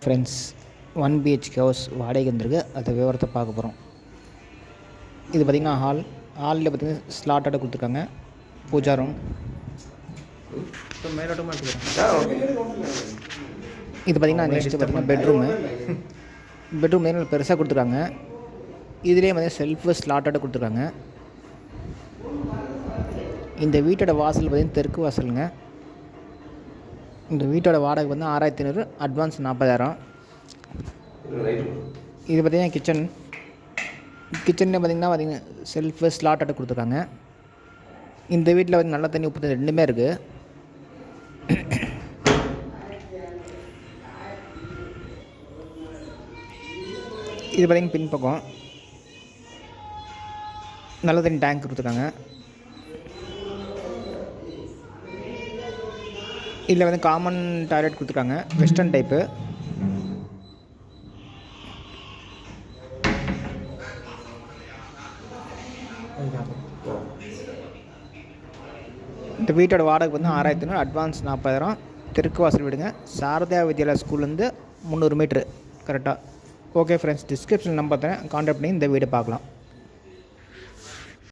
Friends, 1 BHK house வாடகைக்கு வந்திருக்கு. அதை விவரத்தை பார்க்க போகிறோம். இது பார்த்திங்கன்னா ஹாலில் பார்த்திங்கன்னா ஸ்லாட்டோட கொடுத்துருக்காங்க. பூஜா ரூம் மேலோட்டமாக இது பார்த்திங்கன்னா நெக்ஸ்ட்டு பார்த்திங்கன்னா பெட்ரூம் மேலே பெருசாக கொடுத்துருக்காங்க. இதுலேயே பார்த்திங்கன்னா செல்ஃபு ஸ்லாட்டோட கொடுத்துருக்காங்க. இந்த வீட்டோட வாசல் பார்த்திங்கன்னா தெற்கு வாசலுங்க. இந்த வீட்டோட வாடகை வந்து 6500, அட்வான்ஸ் 40000. இது பார்த்திங்கன்னா கிச்சனில் பார்த்திங்கன்னா செல்ஃபு ஸ்லாட்டோட கொடுத்துருக்காங்க. இந்த வீட்டில் வந்து நல்ல தண்ணி உப்பு தண்ணி ரெண்டுமே இருக்குது. இது பார்த்திங்கன்னா பின்பக்கம் நல்ல தண்ணி டேங்க் கொடுத்துருக்காங்க. இதில் வந்து காமன் டாய்லெட் கொடுத்துருக்காங்க, வெஸ்டர்ன் டைப்பு. இந்த வீட்டோட வாடகை வந்து 6500, அட்வான்ஸ் 40000. தெற்கு வாசல் விடுங்க. சாரதா வித்யாலயா ஸ்கூல்லேருந்து 300 மீட்ரு கரெக்டாக. ஓகே ஃப்ரெண்ட்ஸ், டிஸ்கிரிப்ஷன் நம்பர் தரேன், கான்டாக்ட் பண்ணி இந்த வீடு பார்க்கலாம்.